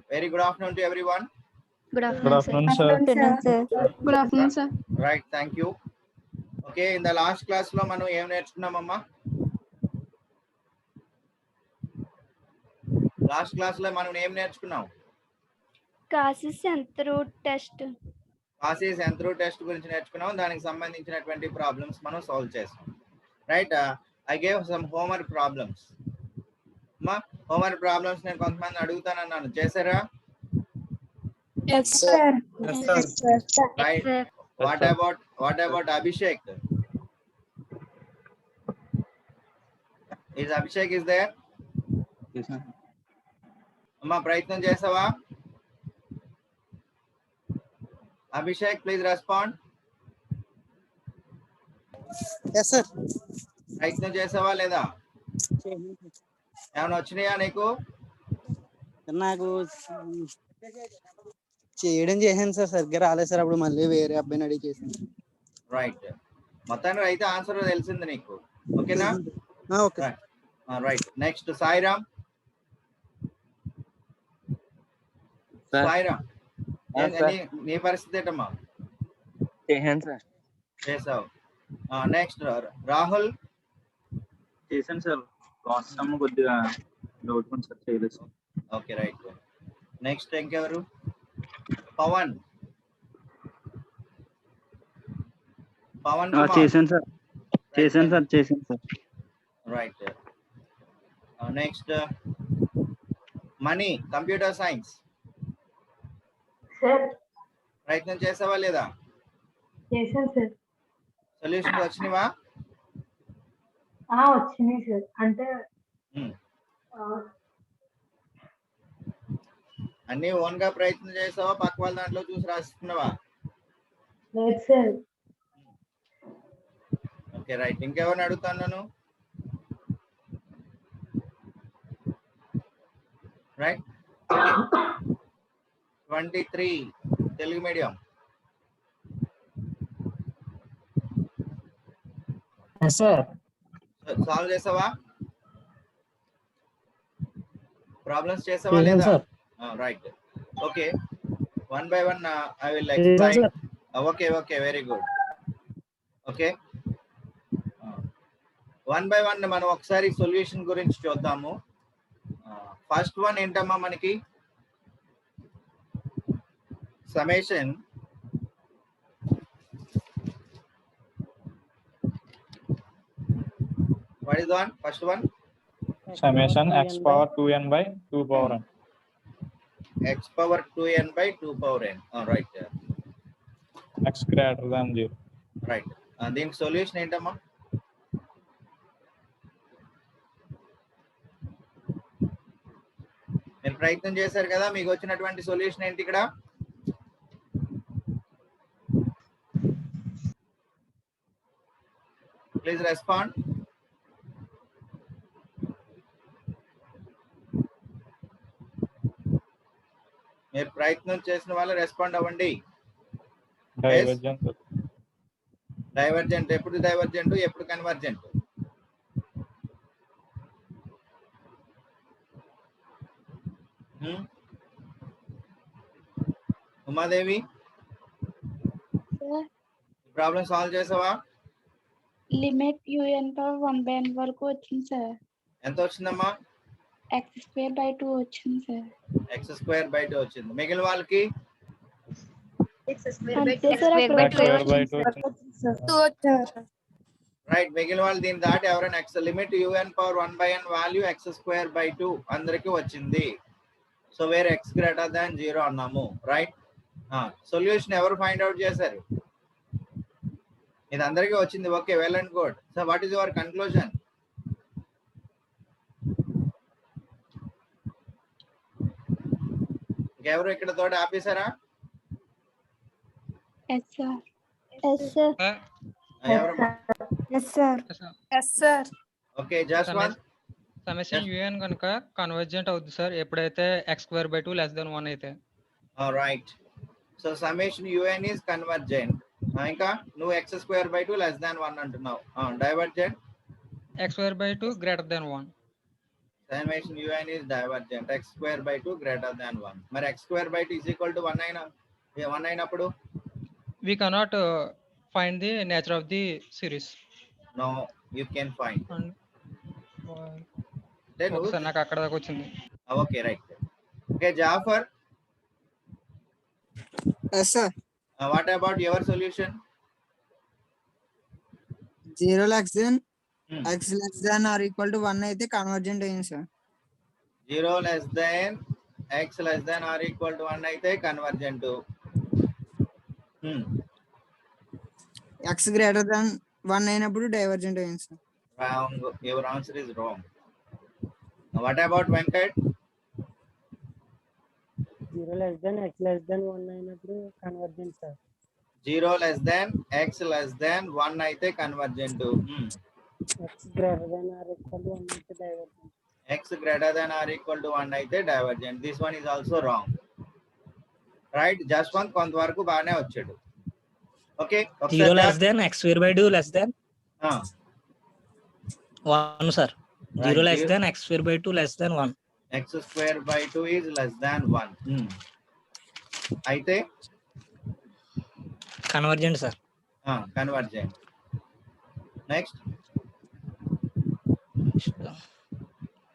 Very good afternoon to everyone. Good Good afternoon, sir. Good afternoon, sir. Right, thank you. Okay, in the last class lo manu em నేర్చుకున్నామమ్మా? Last class లో మనం ఏం నేర్చుకున్నాం? Classes and through test. Passes and through test గురించి నేర్చుకున్నాం. దానికి సంబంధించినటువంటి problems మనం solve చేస్తాం. Right, I gave some homework problems. అమ్మా, హోంవర్క్ ప్రాబ్లమ్స్ నేను కొంతమంది అడుగుతానన్నాను, చేశారా? Yes, sir. Yes, sir. Right. What about Abhishek? Is Abhishek is there? Yes, sir. అమ్మా, ప్రయత్నం చేసావా? Abhishek, please respond. Yes, sir. ప్రయత్నం చేసావా లేదా? ఏమైనా వచ్చినాయా నీకు? నాకు చేయడం చేశాను సార్, సరిగ్గా రాలేదు సార్. అప్పుడు మళ్ళీ వేరే అబ్బాయిని అడిగి చేశాను. రైట్, మొత్తానికి అయితే ఆన్సర్ తెలిసింది నీకు. ఓకేనా? Okay. Right, next Sairam. Sairam, నీ పరిస్థితి ఏంటమ్మా? చేశాను సార్. చేసావు. నెక్స్ట్ రాహుల్. చేశాను సార్. లాస్ట్ టైం కొద్దిగా డౌట్ ఉంది సార్, చేయలేదు సార్. Okay, right. నెక్స్ట్ ఇంకెవరు? పవన్. పవన్ చేశాను సార్. చేశాను sir. Right. Next money, computer science. Sir ప్రయత్నం చేసావా లేదా? చేశాను సార్. సొల్యూషన్ వచ్చినవా? వచ్చినాయి సార్. అంటే అన్ని ఓన్ గా ప్రయత్నం చేసావా, పక్క వాళ్ళ దాంట్లో చూసి రాస్తున్నావా? లేదు సార్. Okay, right. ఇంకెవరిని అడుగుతాను నేను? Right, 23 Telugu medium. సాల్వ్ చేసావా? ప్రాబ్లమ్స్ చేసావా లేదా? Right. Okay, one by one I will explain. Okay, very good. Okay, one by one మనం ఒకసారి సొల్యూషన్ గురించి చూద్దాము. ఫస్ట్ వన్ ఏంటమ్మా మనకి? Summation what is the one? First one, summation x power 2n by 2 power n. X power 2n by 2 power n. Right. X greater than 0. Right. దీనికి solution ఏంటమ్మా? మీరు ప్రయత్నం చేశారు కదా, మీకు వచ్చినటువంటి సొల్యూషన్ ఏంటి ఇక్కడ? Please respond. మీరు ప్రయత్నం చేసిన వాళ్ళు రెస్పాండ్ అవ్వండి. డైవర్జెంట్. ఎప్పుడు డైవర్జెంట్, ఎప్పుడు కన్వర్జెంట్? ఉమాదేవి, ప్రాబ్లం సాల్వ్ చేసావా? లిమిట్ un పవర్ 1/n వరకు వచ్చింది సార్. ఎంత వచ్చిందమ్మా? x²/2 వచ్చింది సార్. x²/2 వచ్చింది. మిగిలిన వాళ్ళకి రైట్. మిగిలిన వాళ్ళు దీన్ని దాటి ఎవరైనా limit un power 1/n value x²/2 అందరికి వచ్చింది. So where x greater than 0 అన్నాము. రైట్. సొల్యూషన్ ఎవరు ఫైండ్ అవుట్ చేశారు? ఇది అందరికీ వచ్చింది. Okay, well and good. So what is your conclusion? ఇంకెవరు ఇక్కడ తోటి ఆపేశారా? ఓకే, జస్ట్ వన్. సమ్మేషన్ un కనుక కన్వర్జెంట్ అవుతుంది సార్ ఎప్పుడైతే x²/2 <1 అయితే. Right. So summation un is convergent. ఇంకా నువ్వు x²/2 <1 అంటున్నావు. Divergent x²/2 greater than 1. Summation un is divergent. X square by 2 greater than 1. మరి x square by 2 is equal to 1 అయినా 1 అయినప్పుడు We cannot find the nature of the series. no you can find. And Then okay sir, నాకు అక్కడ దాకా వచ్చింది. okay right. Okay Jafar, yes sir what about your solution? 0 less than Hmm. X less than or equal to 1 అయితే convergent అయింది sir 0 less than x less than or equal to 1 అయితే convergent. X greater than 1 అయినప్పుడు divergent అయింది sir Wrong. Your answer is wrong. What about Venkat? 0 less than x less than 1 అయినప్పుడు convergent sir 0 less than x less than 1 అయితే convergent. x greater than or equal to 1 అయితే divergent X greater than or equal to 1 అయితే divergent. This one is also wrong. Right? Jaswant కొంతవరకు బాగానే వచ్చాడు. Okay. 0 less than x square by 2 less than 1 sir. 0 less than x square by 2 less than 1. X square by 2 is less than 1. అయితే Convergent sir. Convergent. Next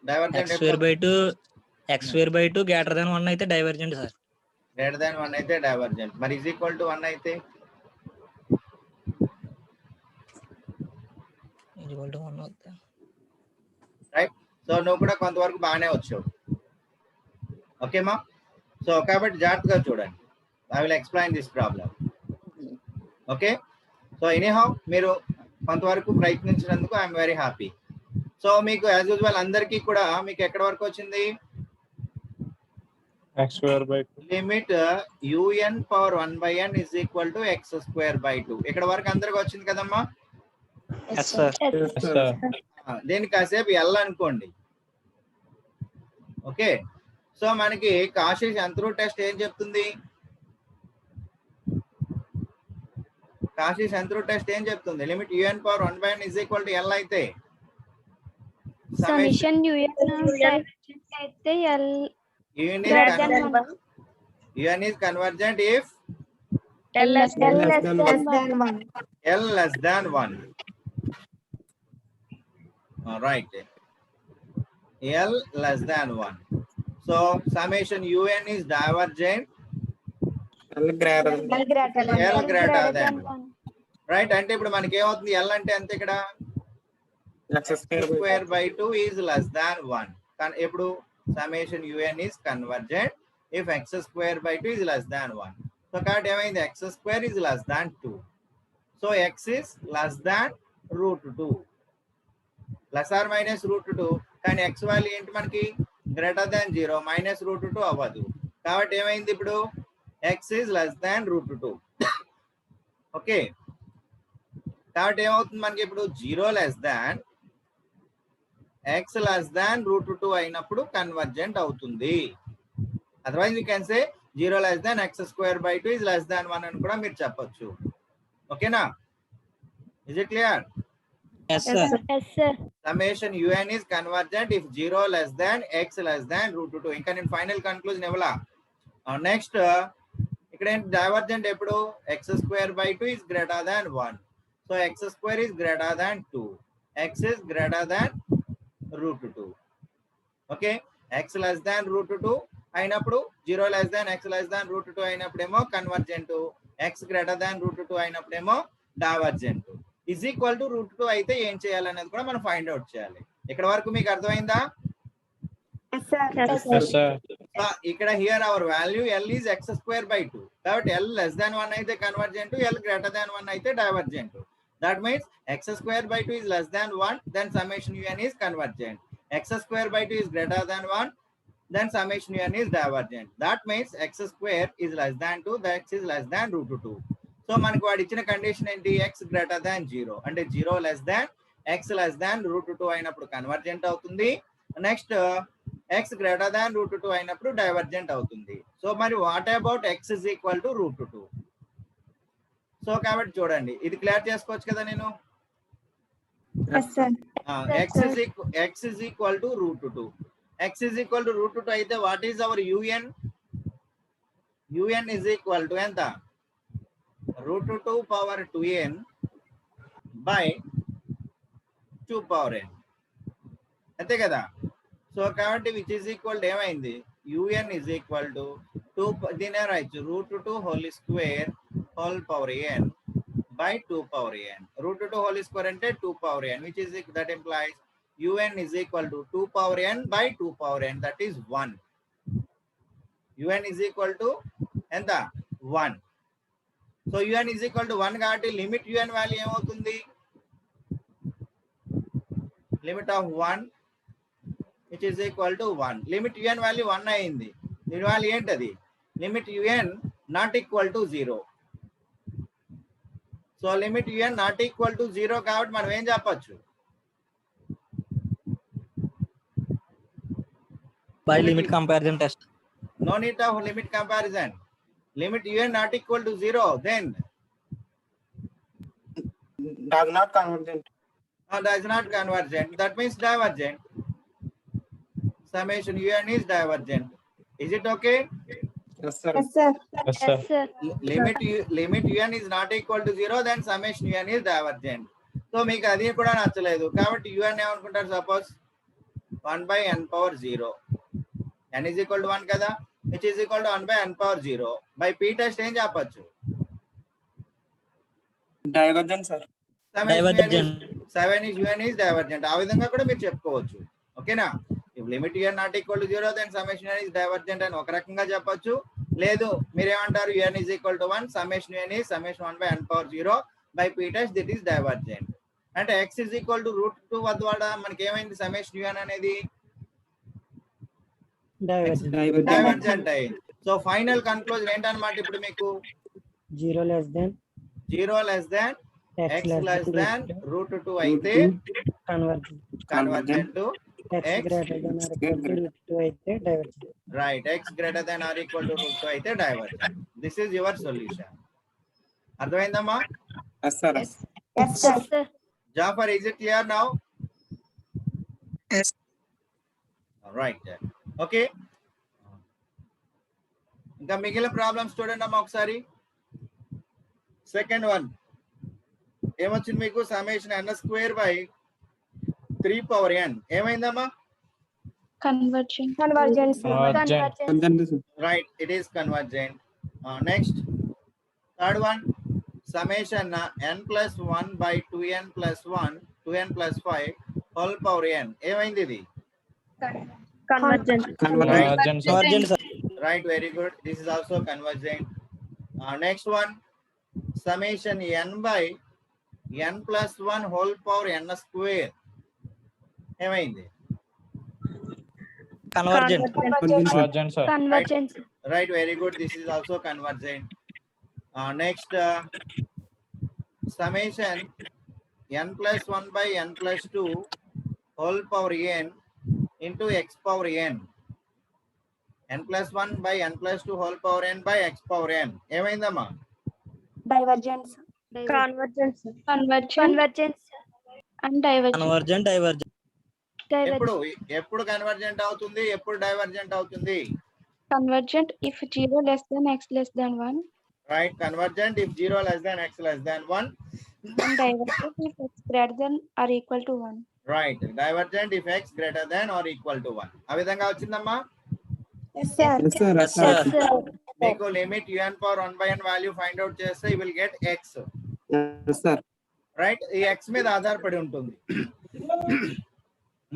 divergent x square by 2 greater than 1 అయితే divergent sir. Greater than 1 అయితే divergent. మరి is equal to 1 అయితే Equal to 1 అవుతుంది. Right. So నువ్వు కూడా కొంతవరకు బాగానే వచ్చావు. ఓకేమా? సో కాబట్టి జాగ్రత్తగా చూడండి. I will explain this problem. Okay. So anyhow మీరు కొంతవరకు ప్రయత్నించినందుకు ఐఎమ్ వెరీ హ్యాపీ. సో మీకు యాజ్ యూజువల్ అందరికీ కూడా మీకు ఎక్కడ వరకు వచ్చింది? x square by 2. Limit un power 1/n is equal to x square by 2. ఇక్కడ వరకు అందరికి వచ్చింది కదమ్మా? Yes sir. Yes, sir. దీన్ని కాసేపు ఎల్ అనుకోండి. ఓకే. సో మనకి కాషిష్ అంతరూ టెస్ట్ ఏం చెప్తుంది? కాషిష్ అంతరూ టెస్ట్ ఏం చెప్తుంది? Limit un power 1/n is equal to l అయితే సమిషన్ అయితే L un greater than is convergent if L less than one. L less than 1. Right. L less than 1. So summation un is divergent. L greater L greater than 1. Right. అంటే ఇప్పుడు మనకి ఏమవుతుంది? L అంటే అంతే ఇక్కడ x square by 2 is less than 1. కానీ ఇప్పుడు summation un is convergent if x square by 2 is less than 1. So కాబట్టి ఏమైంది? x square is less than 2. So x is less than root 2. Plus or minus root 2. కానీ x value ఏంటి మనకి? Greater than 0 minus root 2 అవ్వదు. కాబట్టి ఏమైంది ఇప్పుడు? x is less than root 2. Okay. కాబట్టి ఏమవుతుంది మనకి ఇప్పుడు? 0 less than x less than root 2 అయినప్పుడు కన్వర్జెంట్ అవుతుంది. Otherwise you can say 0 less than x square by 2 is less than 1 అని కూడా మీరు చెప్పొచ్చు. ఓకేనా? Is it clear? Yes sir. Yes sir. Summation un is convergent if 0 less than x less than root 2. ఇంకా నేను final conclusion ఇవ్వాలా? Next ఇక్కడ ఏంటి? డైవర్జెంట్ ఎప్పుడు? x square by 2 is greater than 1. So x square is greater than 2. X is greater than root 2. Okay. x less than root 2 అయినప్పుడు 0 less than x less than root 2 అయినప్పుడేమో convergent, x greater than root 2 అయినప్పుడేమో divergent. is equal to root 2 అయితే ఏం చేయాలనేది కూడా మనం find out చేయాలి. ఇక్కడ వరకు మీకు అర్థమైందా? Yes sir. ఇక్కడ here our value l is x square by 2. కాబట్టి l less than 1 అయితే కన్వర్జెంట్, l greater than 1 అయితే divergent. That means x square by 2 is less than 1, then summation un is convergent. X square by 2 is greater than 1, then summation un is divergent. That means x square is less than 2, the x is less than root 2. So మనకు వాడు ఇచ్చిన condition ఏంటి? x greater than 0 అంటే 0 less than x less than root 2 అయినప్పుడు convergent అవుతుంది. Next x greater than root 2 అయినప్పుడు divergent అవుతుంది. So మరి what about x is equal to root 2? So కాబట్టి చూడండి, ఇది క్లియర్ చేసుకోవచ్చు కదా నేను? Yes, sir. X is equal to √2. X is equal to √2 అయితే what is our UN? UN is equal to ఎంత? √2 power 2n by 2 power n. అంతే కదా? సో కాబట్టి విచ్ ఈజ్ ఈక్వల్ టు ఏమైంది? UN is equal to 2, దీనే రాయొచ్చు √2 whole square whole power n by 2 power n. √2 whole square అంటే 2 power n, which is that implies UN is equal to 2 power n by 2 power n, that is 1. UN is equal to ఎంత? 1. So UN is equal to 1 కాబట్టి limit UN value ఏమవుతుంది? Limit of 1 which is equal to 1. Limit UN value 1 అయింది. దీని value ఏంటది? Limit UN not equal to 0. So limit UN not equal to 0 కాబట్టి మనం ఏం చెప్పొచ్చు? By limit comparison test. No need of limit comparison. Limit UN not equal to 0, then does not convergent. does not convergent. That means divergent. Summation UN is divergent. Is it okay? Yes, sir. Yes, sir. Yes, sir. Yes, sir. Limit UN is not equal to 0, then summation UN is divergent. So మీకు అది కూడా నచ్చలేదు కాబట్టి UN ఏమనుకుంటారు? Suppose 1 by n power 0. n is equal to 1 కదా, which is equal to 1 by n power 0. By p test ఏం చెప్పొచ్చు? Divergent, sir. UN is divergent. ఆ విధంగా కూడా మీరు చెప్పుకోవచ్చు. ఓకేనా? if limit UN not equal to 0, then summation UN is divergent అని ఒక రకంగా చెప్పొచ్చు. లేదు మీరేమంటారు? UN is equal to 1, summation UN is summation 1 by n power 0 by p test, that is divergent. అంటే x is equal to √2 వద్ద మనకి ఏమైంది? summation UN అనేది డైవర్జెంట్ అయింది. సో ఫైనల్ కన్క్లూజన్ ఏంటన్నమాట ఇప్పుడు మీకు? 0 less than x less than √2 అయితే convergent, x greater than or equal to √2 అయితే divergent. Right, x greater than or equal to √2 అయితే divergent. This is your solution. అర్థమైందమ్మా? Yes, sir. Yes, sir. Jafar, is it clear now? Yes. All right. Okay, ఇంకా మిగిలిన problems చూడండి అమ్మా ఒకసారి. Second one ఏమొచ్చింది మీకు? Summation n² by 3 power n. ఏమైందమ్మా? Convergent. Right, it is convergent. Next third one summation n+1 by 2n + 1 2n + 5 whole power n. ఏమైంది ఇది? Convergent. Convergent, sir. Right, very good. This is also convergent. Next one, summation n by n+1 whole power n². ఏమైంది? Convergent. Convergent, sir. Convergent. Right, very good. This is also convergent. Next, summation n+1 by n+2 whole power n into x power n. n+1 by n+2 whole power n by x power n. ఏమైందమ్మా? Divergent. Convergent. Convergent. And divergent. Convergent ఎప్పుడు convergent అవుతుంది? ఎప్పుడు divergent అవుతుంది? Convergent if 0 less than x less than 1. Right, convergent if 0 less than x less than 1. And divergent if x greater than or equal to 1. Right, divergent if x greater than or equal to 1. ఆ విధంగా వచ్చిందమ్మా? Yes, sir. Yes, sir. Yes, sir. మీకు limit UN power 1 by n value find out చేస్తే you will get x. Yes, sir. Right, ఈ x మీద ఆధారపడి ఉంటుంది.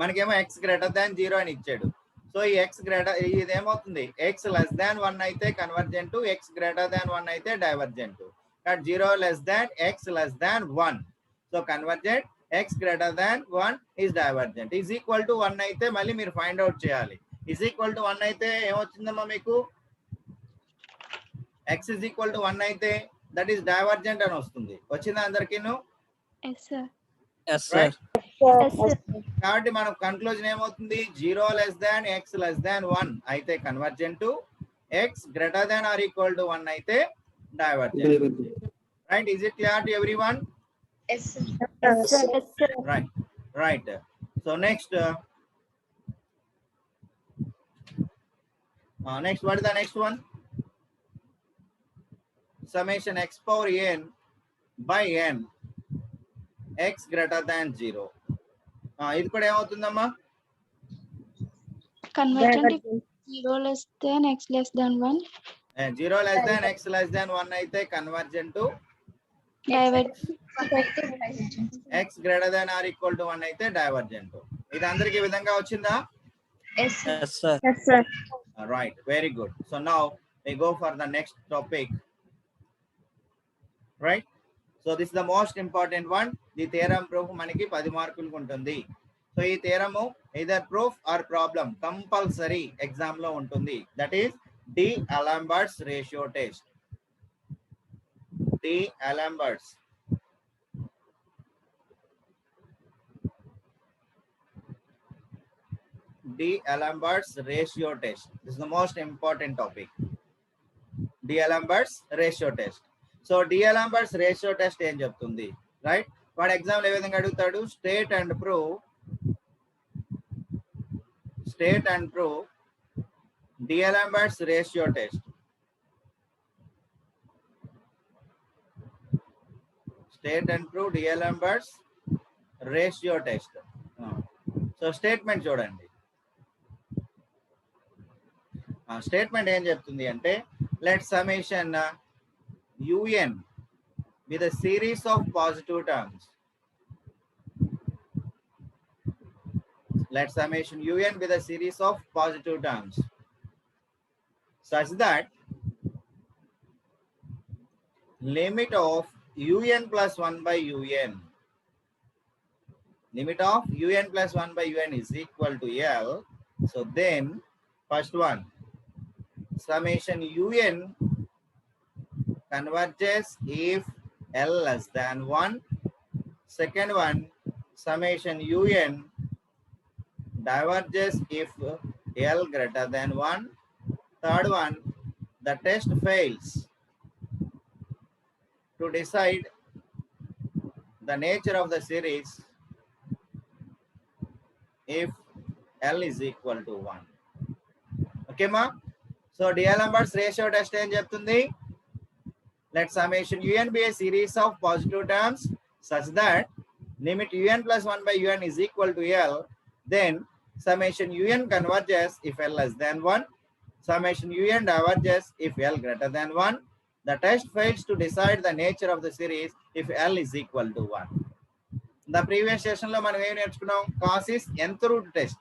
మనకేమో x greater than 0 అని ఇచ్చాడు. సో ఈ x గ్రేటర్ ఇదేమవుతుంది? x less than 1 అయితే కన్వర్జెంట్, x greater than 1 అయితే డైవర్జెంట్. కాబట్టి 0 less than x less than 1. So convergent, x greater than 1 is divergent. is equal to 1 అయితే మళ్ళీ మీరు ఫైండ్ అవుట్ చేయాలి. is equal to 1 అయితే ఏమొచ్చిందమ్మా మీకు? x is equal to 1 అయితే దట్ ఈస్ డైవర్జెంట్ అని వస్తుంది. వచ్చిందా అందరికీను? Yes, sir. Yes sir. Yes, sir. కాబట్టి మనం కన్క్లూజన్ ఏమవుతుంది? 0 less than x less than 1 అయితే convergent, x greater than or equal to 1 అయితే divergent. Right, is it clear to everyone? Yes, sir. Yes, sir. Right. So next, next, what is the next one? Summation x power n by n x greater than 0. ఇది కూడా ఏమవుతుందమ్మా? Convergent if 0 less than x less than 1. 0 less than x less than 1 అయితే convergent to Divergent. x greater than or equal to 1 అయితే divergent. ఇది అందరికి ఈ విధంగా వచ్చిందా? Yes, sir. Yes, sir. Yes, sir. Right, very good. So now we go for the next topic. Right? So this is the most important one. The theorem proof మనకి 10 మార్కులకు ఉంటుంది. So ఈ థియరము either proof or problem compulsory exam లో ఉంటుంది. That is D'Alembert's ratio test. D'Alembert's ratio test. This is the most important topic. D'Alembert's ratio test. So D'Alembert's ratio test ఏం చెప్తుంది? Right, వాడు exam ఏ విధంగా అడుగుతాడు? State and prove D'Alembert's ratio test. State and prove D'Alembert's ratio test. So statement చూడండి. Statement ఏం చెప్తుంది అంటే, let summation un with a series of positive terms. Let summation un with a series of positive terms such that limit of un plus 1 by un, limit of un plus 1 by un is equal to L. So then first one, summation un converges if L less than 1. Second one, summation un diverges if L greater than 1. Third one, the test fails to decide the nature of the series if L is equal to 1. Okay ma? So D'Alembert's ratio test ఏం చెప్తుంది? Let summation un be a series of positive terms such that limit un plus 1 by un is equal to L. Then summation un converges if L less than 1. Summation un diverges if L greater than 1. The test fails to decide the nature of the series if L is equal to 1. The previous session లో మనం ఏం నేర్చుకున్నాం? కాసిస్ nth root test.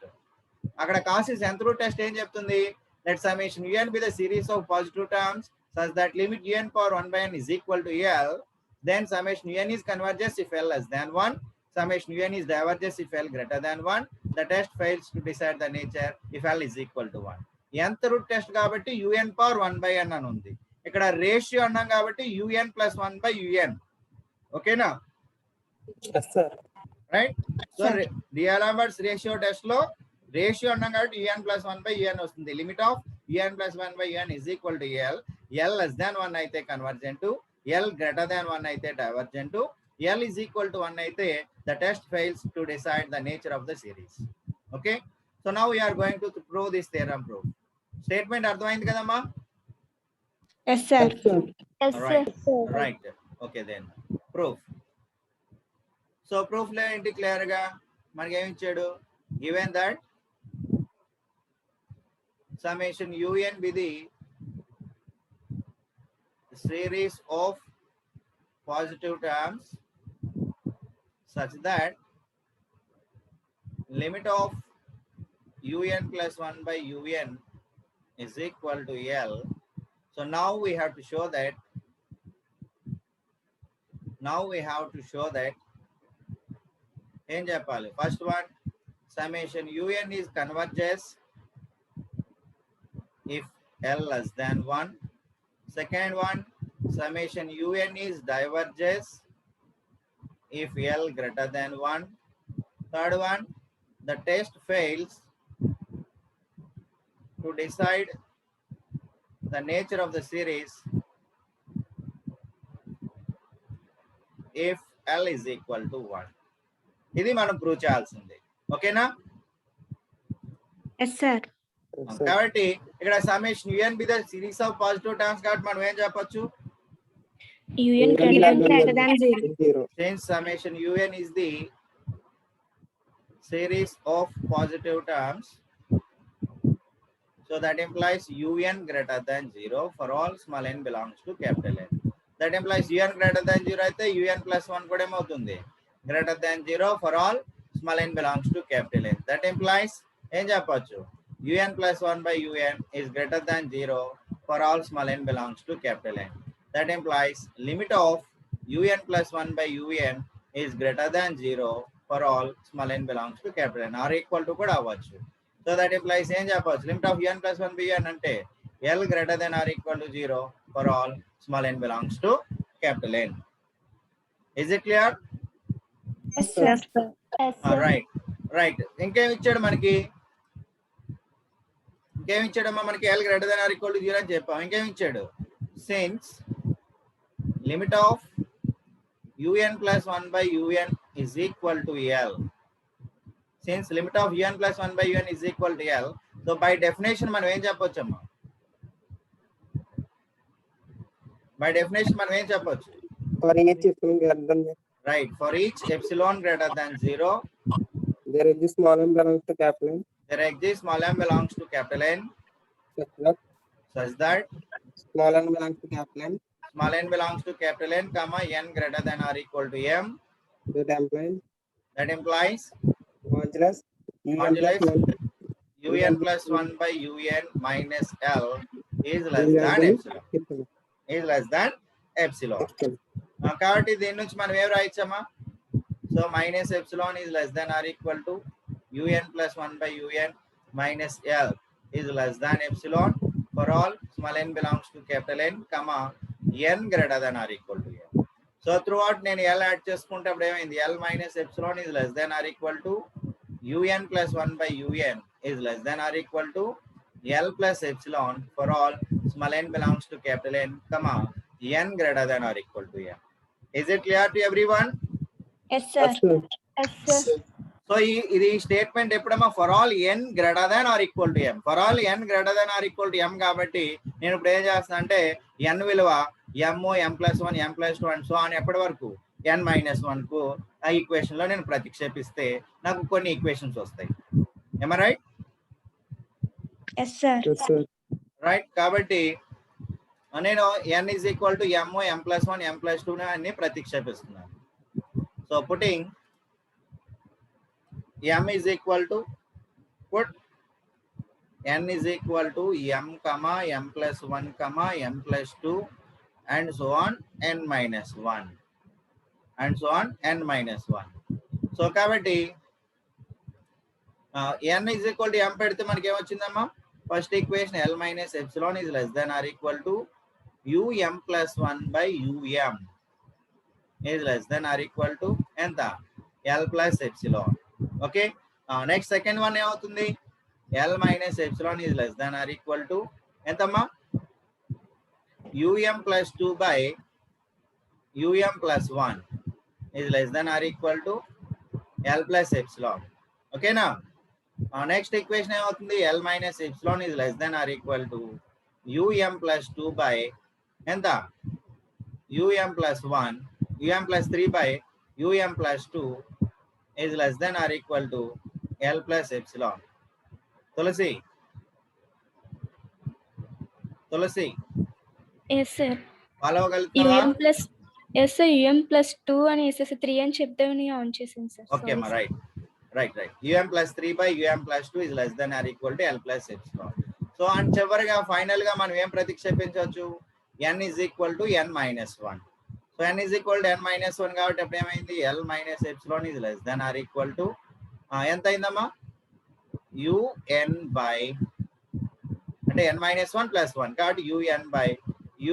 అక్కడ కాసిస్ nth root test ఏం చెప్తుంది? Let summation un be the series of positive terms such that limit un power 1 by n is equal to L. Then summation un is converges if L less than 1. Summation un is diverges if L greater than 1. The test fails to decide the nature if L is equal to 1. nth root test కాబట్టి un power 1 by n అని ఉంది. ఇక్కడ ratio అన్నాం కాబట్టి un plus 1 by un. ఓకేనా? Yes, sir. Right. So D'Alembert's ratio test లో ratio అన్నాం కాబట్టి un plus 1 by un వస్తుంది. Limit of un plus 1 by un is equal to L. L less than 1 అయితే కన్వర్జెంట్, L greater than 1 అయితే divergent, L is equal to 1 అయితే the test fails to decide the nature of the series. Okay, so now we are going to prove this theorem proof. Statement అర్థమైంది కదమ్మా? Yes, sir. Yes, Right. sir. Right. Okay, then proof. So proof లో ఏంటి clear గా మనకి ఏమి ఇచ్చాడు? Given that summation un be the series of positive terms such that limit of un plus 1 by un is equal to L. So now we have to show that ఏం చెప్పాలి? First one, summation un is converges if L less than 1. Second one, summation un is diverges if L greater than 1. Third one, the test fails to decide the nature of the series if L is equal to 1. ఇది మనం prove చేయాల్సింది. ఓకేనా? Yes sir. కాబట్టి ఇక్కడ summation UN be the series of positive terms కాబట్టి మనం ఏం చెప్పొచ్చు? UN greater than 0. Since summation UN is the series of positive terms, so that implies UN greater than 0 for all small n belongs to capital N. That implies UN greater than 0 అయితే UN plus 1 కూడా ఏమవుతుంది? Greater than 0 for all small n belongs to capital N. That implies ఏం చెప్పొచ్చు? UN plus 1 by UN is greater than 0 for all small n belongs to capital N. That implies limit of UN plus 1 by UN is greater than 0 for all small n belongs to capital N or equal to కూడా అవ్వచ్చు. So that implies ఏం చెప్పొచ్చు? Limit of UN plus 1 by UN అంటే L greater than or equal to 0 for all small n belongs to capital N. Is it clear? Yes sir. Right. ఇంకేం ఇచ్చాడు మనకి? ఇంకేం ఇచ్చాడమ్మా మనకి? L greater than or equal to 0 అని చెప్పాం. ఇంకేం ఇచ్చాడు? Since limit of UN plus 1 by UN is equal to L. Since limit of UN plus 1 by UN is equal to L, so by definition మనం ఏం చెప్పొచ్చమ్మా? By definition మనం ఏం చెప్పొచ్చు? Right. For each epsilon greater than 0, there exists small m belongs to capital N. there exists small m belongs to capital N such that Small n belongs to capital N. small n belongs to capital N, comma n greater than or equal to m. That implies Modulus modulus UN plus 1 by UN minus L is less than epsilon. Is less than epsilon. కాబట్టి దీని నుంచి మనం ఏం రాయొచ్చమ్మా? So minus epsilon is less than or equal to UN plus 1 by UN minus L is less than epsilon for all small n belongs to capital N, comma n greater than or equal to m. So throughout నేను L add చేసుకుంటే అప్పుడు ఏమైంది? L minus epsilon is less than or equal to UN plus 1 by UN is less than or equal to L plus epsilon for all small n belongs to capital N, comma n greater than or equal to m. Is it clear to everyone? Yes sir. Yes sir. So ఇది statement ఎప్పుడమ్మా? For all n greater than or equal to m. For all n greater than or equal to m కాబట్టి నేను ఇప్పుడు ఏం చేస్తాను అంటే n విలువ m m+1 m+2 and so on ఎప్పటి వరకు n-1 కు ఆ ఈక్వేషన్ లో నేను ప్రతిక్షేపిస్తే నాకు కొన్ని ఈక్వేషన్స్ వస్తాయి. am I right? Yes sir. Right. కాబట్టి నేను n is equal to m m+1 m+2 అన్ని ప్రతిక్షేపిస్తున్నాను. So putting m is equal to put n is equal to m comma m+1 comma m+2 and so on n-1 and so on n-1. So కాబట్టి n is equal to m పెడితే మనకి ఏమొచ్చిందమ్మా? First equation L minus epsilon is less than or equal to um plus 1 by um is less than or equal to ఎంత? L plus epsilon. Okay. Next second one ఏమవుతుంది? L minus epsilon is less than or equal to ఎంతమ్మా? um plus 2 by um plus 1 is less than or equal to L plus epsilon. ఓకేనా? Next equation ఏమవుతుంది? L minus epsilon is less than or equal to um plus 2 by ఎంత? um plus 1 um plus 3 by um plus 2 is less than or equal to L plus epsilon. Tulasi yes sir. follow galutava? U m plus yes sir. U m plus 2 అని వేసేసి 3 అని చెప్తామని ఆన్ చేసాను sir. Okay ma, right. um plus 3 by um plus 2 is less than or equal to L plus epsilon. So and చివరిగా final గా మనం ఏం ప్రతిక్షేపించవచ్చు? n is equal to n-1. So n is equal to n-1 కాబట్టి అప్పుడు ఏమైంది? L minus epsilon is less than or equal to ఎంత అయిందమ్మా? un by అంటే n-1 plus 1 కాబట్టి un by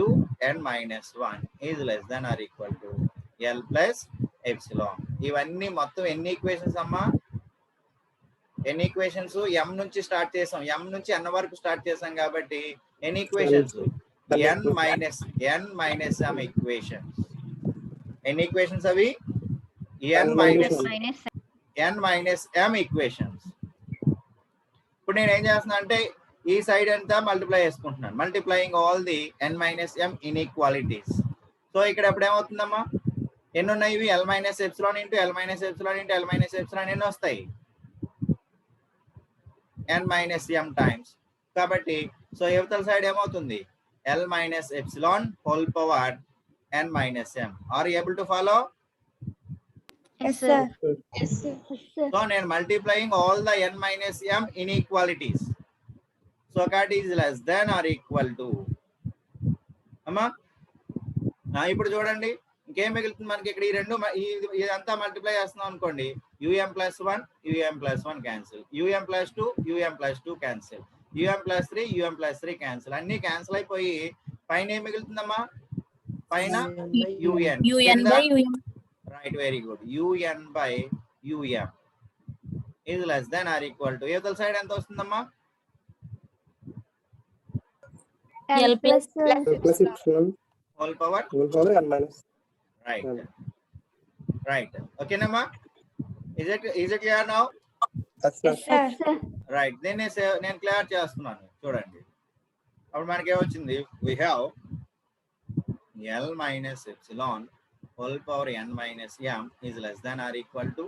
un-1 is less than or equal to L plus epsilon. ఇవన్నీ మొత్తం ఎన్ని ఈక్వేషన్స్ అమ్మా? ఎన్ని ఈక్వేషన్స్? m నుంచి స్టార్ట్ చేసాం, m నుంచి n వరకు స్టార్ట్ చేసాం కాబట్టి ఎన్ని equations? n minus m equations. ఎన్ని ఈక్వేషన్స్ అవి? n minus m equations. ఇప్పుడు నేను ఏం చేస్తున్నా అంటే ఈ సైడ్ అంతా మల్టిప్లై చేసుకుంటున్నాను, multiplying all the n minus m inequalities. So ఇక్కడ ఇప్పుడు ఏమవుతుందమ్మా, ఎన్ని ఉన్నాయి ఇవి? l minus epsilon into l minus epsilon into l minus epsilon ఎన్ని వస్తాయి? n minus m times. కాబట్టి సో యువతల సైడ్ ఏమవుతుంది? l minus epsilon whole power n minus m. Are you able to follow? Yes, sir. Yes, sir. So నేను multiplying all the n minus m inequalities. So that is less than or equal to. అమ్మా ఇప్పుడు చూడండి ఇంకేం మిగులుతుంది మనకి ఇక్కడ. ఈ రెండు ఇదంతా మల్టిప్లై చేస్తున్నాం అనుకోండి, um plus 1 um plus 1 cancel, um plus 2 um plus 2 cancel, um plus 3 um plus 3 cancel. అన్ని క్యాన్సిల్ అయిపోయి పైన ఏం మిగులుతుందమ్మా? పైన un. Right, very good. un by um is less than or equal to. Equal side ఎంత వస్తుందమ్మా? L plus Whole power n minus. right. Right. Okay namma? Is it clear now? Yes, sir. Yes, sir. Right. Then నేను clear చేస్తున్నాను చూడండి. అప్పుడు మనకి ఏమొచ్చింది? We have L minus epsilon whole power n minus m is less than or equal to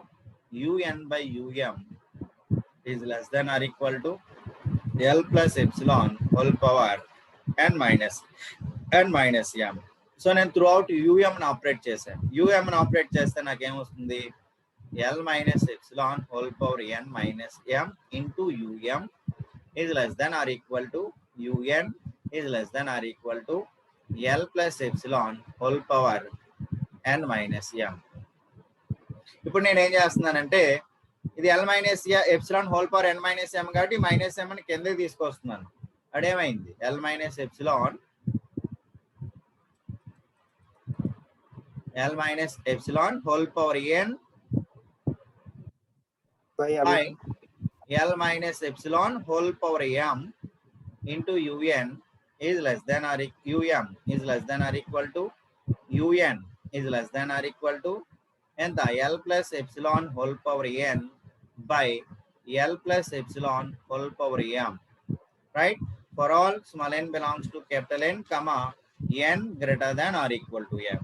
un by um is less than or equal to L plus epsilon whole power n minus m. So నేను through out um ని operate చేశాను. um ని operate చేస్తే నాకు ఏమొస్తుంది? L minus epsilon whole power n minus m into um is less than or equal to un is less than or equal to L plus epsilon whole power n minus m. ఇప్పుడు నేను ఏం చేస్తున్నానంటే ఇది l minus epsilon whole power n minus m కాబట్టి minus m ని కిందకి తీసుకొస్తున్నాను. అదేమైంది? l minus epsilon whole power n by l minus epsilon whole power m into un is less than or um is less than or equal to un is less than or equal to and the l plus epsilon whole power n by l plus epsilon whole power m. Right? For all small n belongs to capital N, comma n greater than or equal to m.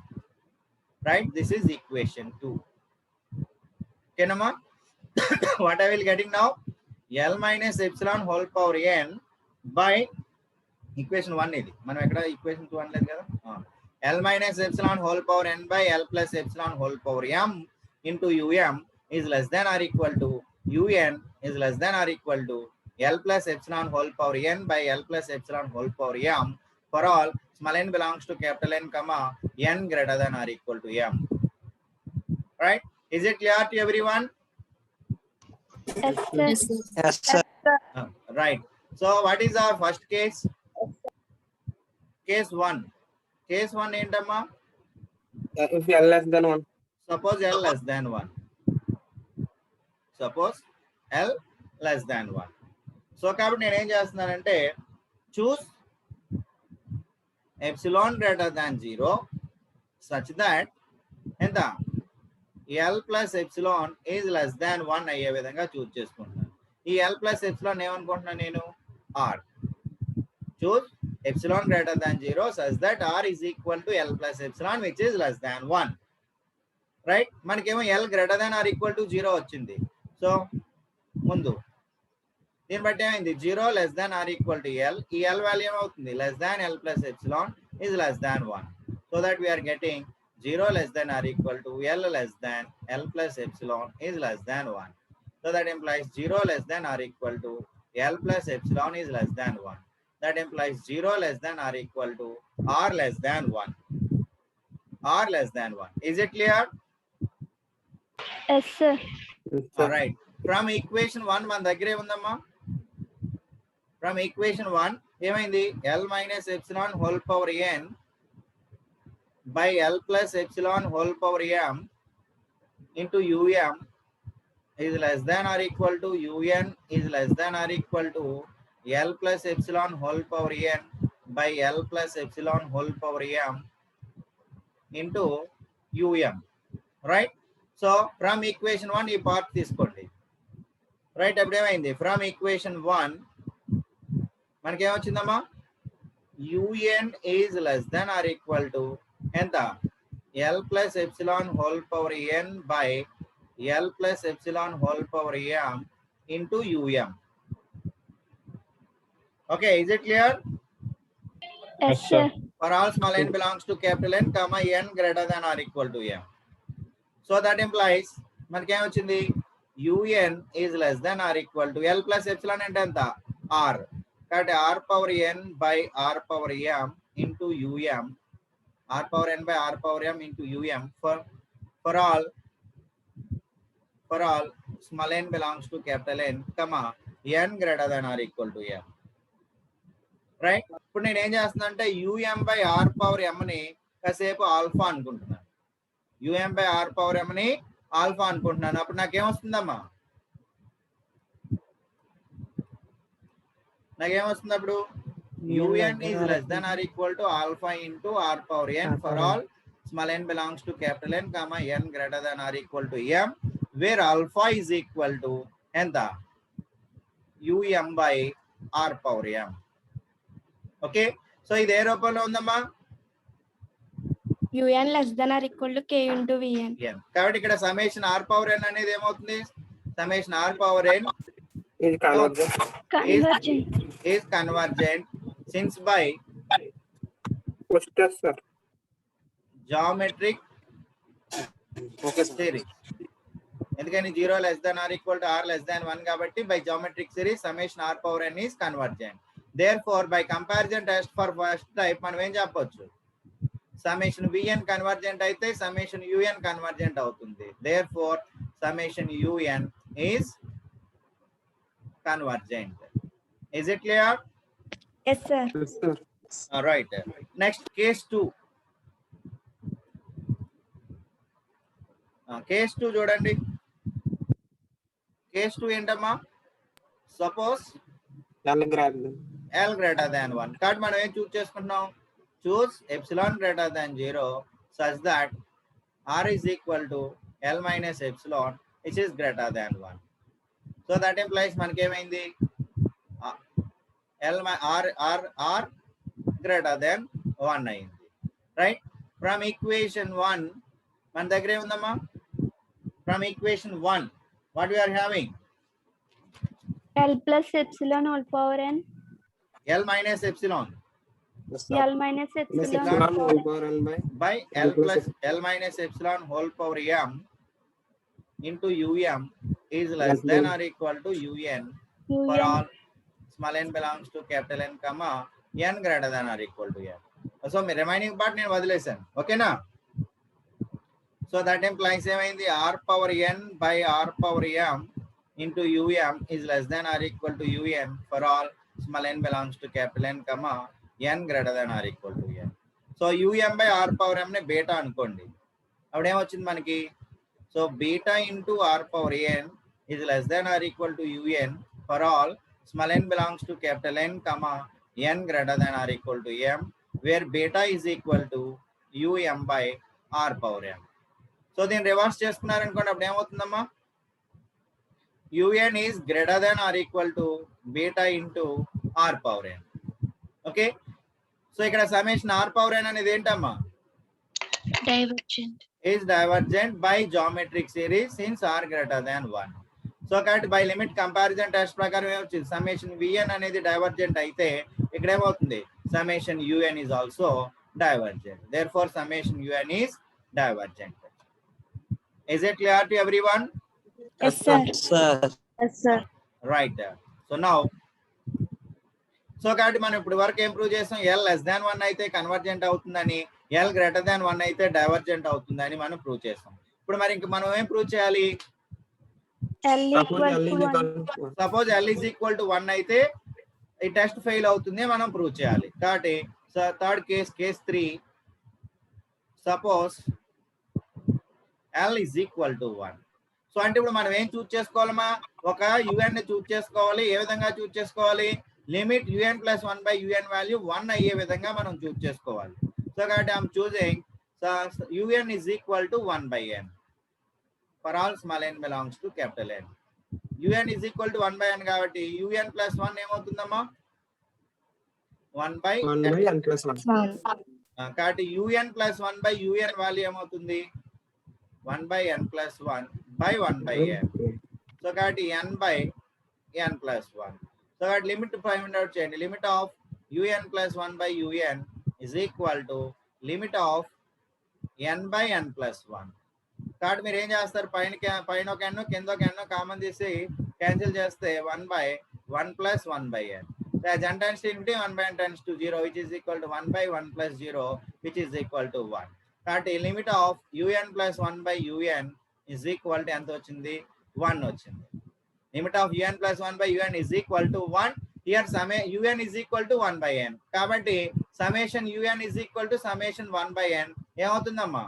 Right? This is equation 2. Okay, Nama? What I will getting now? L minus epsilon whole power n by equation 1 ఇది. మనం ఎక్కడ equation 2 అనలేదు కదా. L minus epsilon whole power n by L plus epsilon whole power m into um is less than or equal to un is less than or equal to L plus epsilon whole power n by L plus epsilon whole power m for all small n belongs to capital N, comma n greater than or equal to m. Right? Is it clear to everyone? Yes, sir. Yes, sir. Right. So what is our first case? Case 1. Case 1 ఏంటమ్మా? If L less than 1. Suppose L less than 1. Suppose L less than 1. So కాబట్టి నేను ఏం చేస్తున్నానంటే choose epsilon greater than 0 such that ఎంత L plus epsilon is less than 1 అయ్యే విధంగా చూస్ చేసుకుంటున్నాను. ఈ L plus epsilon ఏమనుకుంటున్నాను నేను? R. Choose epsilon greater than 0 such that R is equal to L plus epsilon which is less than 1. Right? మనకేమో L greater than or equal to 0 వచ్చింది. So ముందు దీన్ని బట్టి ఏమైంది? 0 less than or equal to L. ఈ L value ఏమవుతుంది? Less than L plus epsilon is less than 1. So that we are getting 0 less than or equal to L less than L plus epsilon is less than 1. So that implies 0 less than or equal to L plus epsilon is less than 1. That implies 0 less than or equal to R less than 1. R less than 1. Is it clear? Yes, sir. All right. From equation 1 మన దగ్గరే ఉందమ్మా. From equation 1 ఏమైంది? L minus epsilon whole power n by L plus epsilon whole power m into um is less than or equal to un is less than or equal to L plus epsilon whole power n by L plus epsilon whole power m into um. Right? So from equation 1 ఈ part తీసుకోండి. Right, అప్పుడు ఏమైంది? From equation 1 మనకి ఏమొచ్చిందమ్మా? un is less than or equal to ఎంత? l plus epsilon whole power n by l plus epsilon whole power m into um. Okay, is it clear? Yes, sir. For all small n belongs to capital N, comma n greater than or equal to m. So that implies మనకి ఏమొచ్చింది? un is less than or equal to l plus epsilon అంటే ఎంత? r. కాబట్టి r power n by r power m into um. r power n by r power m into um for all small n belongs to capital N, comma n greater than or equal to m. Right, ఇప్పుడు నేను ఏం చేస్తున్నా అంటే um by r power m ని కాసేపు alpha అనుకుంటున్నాను. um by r power m ని alpha అనుకుంటున్నాను. అప్పుడు నాకేమొస్తుందమ్మా? నాకేమొస్తుంది అప్పుడు? un is less than or equal to alpha into r power n for all small n belongs to capital n, comma n greater than or equal to m, where alpha is equal to ఎంత? um by r power M. Okay, so ఇది ఏ రూపంలో ఉందమ్మా? un less than or equal to k into vn. కాబట్టి ఇక్కడ summation r power n అనేది ఏమవుతుంది? Summation r power n Convergent. is convergent since by geometric series. ఎందుకని 0 less than or equal to r less than 1 కాబట్టి by geometric series summation r power n is convergent. Therefore by comparison test for first type మనం ఏం చెప్పొచ్చు? summation vn convergent అయితే summation un convergent అవుతుంది. Therefore summation un is convergent. Is it clear? Yes, sir. All right. Next, case 2. Case 2 చూడండి. Case 2 ఏంటమ్మా? Suppose L greater than 1. కాబట్టి మనం ఏం చూస్ చేసుకుంటున్నాం? Choose epsilon greater than 0 such that r is equal to L minus epsilon which is greater than 1. So that implies మనకి ఏమైంది? r greater than 1 అయింది. Right, from equation 1 మన దగ్గర ఏముందమ్మా? From equation 1 what we are having? L plus epsilon whole power n. L minus epsilon L minus epsilon by L minus epsilon whole power m into um is less than or equal to un for all small n belongs to capital N, comma n greater than or equal to m. So my remaining part నేను వదిలేసాను. ఓకేనా? So that implies ఏమైంది? r power n by r power m into um is less than or equal to un for all small n belongs to capital N, comma n greater than or equal to m. So um by r power m ని beta అనుకోండి. అప్పుడు ఏమొచ్చింది మనకి? So beta into r power n is less than or equal to un for all small n belongs to capital N, comma n greater than or equal to m, where beta is equal to um by r power m. So దీన్ని reverse చేసుకున్నారనుకోండి, అప్పుడు ఏమవుతుందమ్మా? un is greater than or equal to beta into r power n. Okay, so ఇక్కడ summation r power n అనేది ఏంటమ్మా? divergent. is divergent by geometric series since r greater than 1. So కాబట్టి by limit comparison test ప్రకారం ఏమొచ్చింది? Summation vn అనేది divergent అయితే ఇక్కడ ఏమవుతుంది? Summation un is also divergent. Therefore summation un is divergent. Is it clear to everyone? Yes, sir. Yes, sir. Right. So now కాబట్టి మనం ఇప్పుడు వరకు ఏం ప్రూవ్ చేసాం? L less than 1 అయితే కన్వర్జెంట్ అవుతుందని, L greater than 1 అయితే డైవర్జెంట్ అవుతుందని మనం ప్రూవ్ చేసాం. ఇప్పుడు మరి ఇంక మనం ఏం ప్రూవ్ చేయాలి? L equal to 1. Suppose L is equal to 1 అయితే ఈ టెస్ట్ ఫెయిల్ అవుతుంది, మనం ప్రూవ్ చేయాలి. కాబట్టి third case 3, suppose L is equal to 1. So అంటే ఇప్పుడు మనం ఏం చూస్ చేసుకోవాలమ్మా? ఒక un ని చూస్ చేసుకోవాలి. ఏ విధంగా చూస్ చేసుకోవాలి? Limit un plus 1 by un value 1 అయ్యే విధంగా మనం చూస్ చేసుకోవాలి. సో కాబట్టి I'm choosing un is equal to 1 by n. for all small n belongs to capital N. un is equal to 1 by n కాబట్టి un plus 1 ఏమవుతుందమ్మా 1 by n plus 1 కాబట్టి un plus 1 by un value ఏమవుతుంది 1 by n plus 1 by 1 by n. So కాబట్టి n by n plus 1. So కాబట్టి limit find out చేయండి. Limit of un plus 1 by un is equal to limit of n by n plus 1. కాబట్టి మీరు ఏం చేస్తారు, పైన ఒక n కింద ఒక n కామన్ తీసి క్యాన్సిల్ చేస్తే 1 by 1 plus 1 by n. So as n tends to infinity, 1 by n tends to 0, which is equal to 1 by 1 plus 0, which is equal to 1. కాబట్టి limit of un plus 1 by un is equal to ఎంత వచ్చింది 1 వచ్చింది. Limit of un plus 1 by un is equal to 1. Here un is equal to 1 by n. కాబట్టి summation un is equal to summation 1 by n ఏమవుతుందమ్మా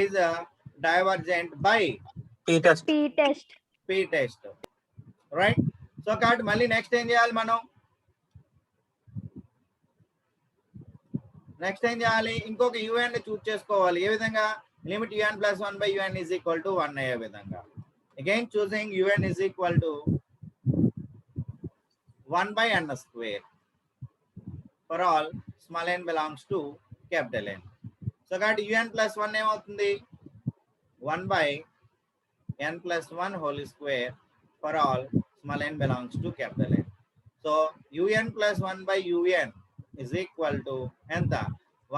is divergent by P test. p test, right? So కాబట్టి మళ్ళీ next ఏం చేయాలి, మనం next ఏం చేయాలి, ఇంకొక un ని చూస్ చేసుకోవాలి. ఏ విధంగా, limit un plus 1 by un is equal to 1 అయ్యే విధంగా. Again choosing un is equal to 1 by n square for all small n belongs to capital N. So కాబట్టి un plus 1 ఏమవుతుంది 1 by n plus 1 whole square for all small n belongs to capital N. So un plus 1 by un is equal to ఎంత